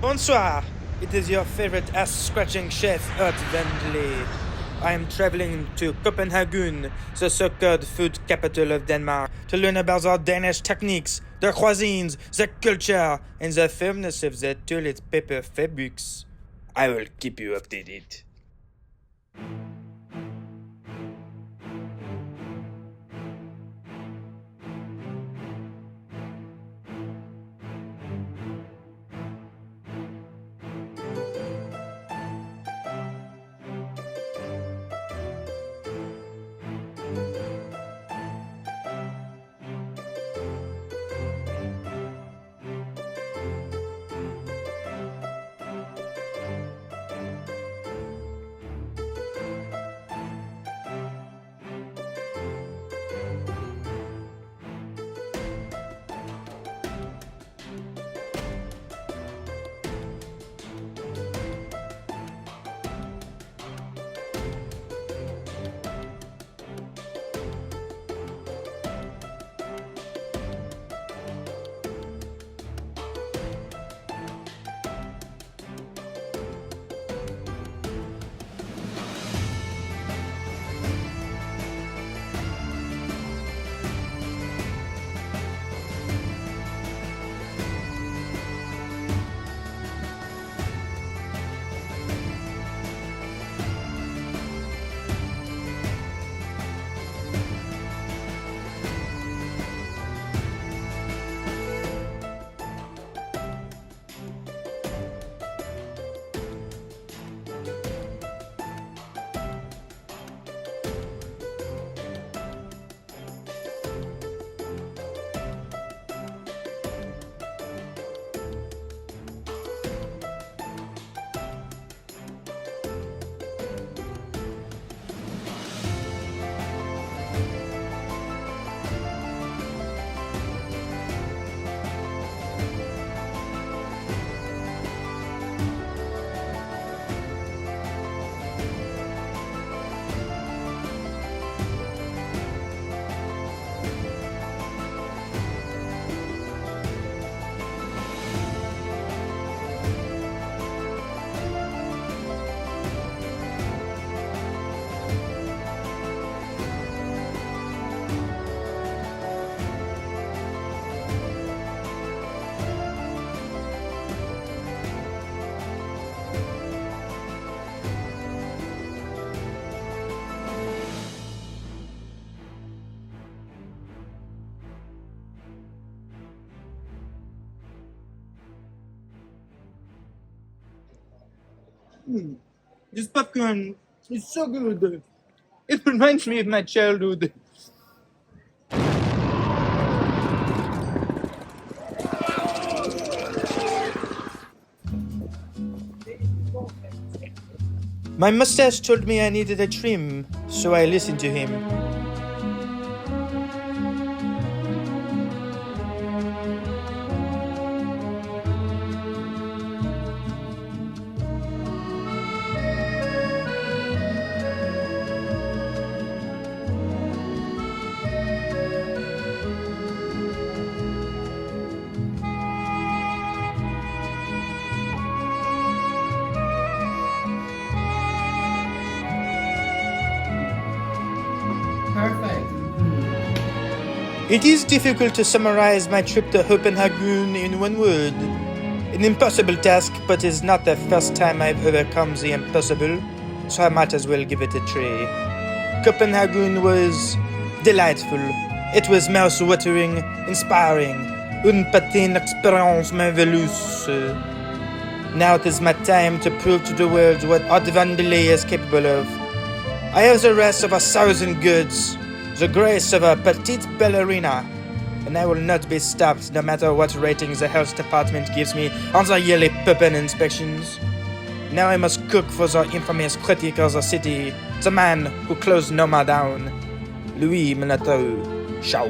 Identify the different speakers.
Speaker 1: Bonsoir. It is your favorite ass-scratching chef, Ert Vendley. I am traveling to Copenhagen, the so-called food capital of Denmark, to learn about our Danish techniques, their cuisines, their culture, and the firmness of their toilet paper fabrics. I will keep you updated. This popcorn is so good. It reminds me of my childhood. My mustache told me I needed a trim, so I listened to him.
Speaker 2: Perfect.
Speaker 1: It is difficult to summarize my trip to Copenhagen in one word. An impossible task, but it's not the first time I've overcome the impossible, so I might as well give it a try. Copenhagen was delightful. It was mouth-watering, inspiring. Une patine expérience merveilleuse. Now it is my time to prove to the world what Art Vandalay is capable of. I have the rest of 1,000 goods, the grace of a petite ballerina, and I will not be stopped no matter what rating the health department gives me on the yearly puppet inspections. Now I must cook for the infamous critic of the city, the man who closed Noma down, Louis Minato. Ciao.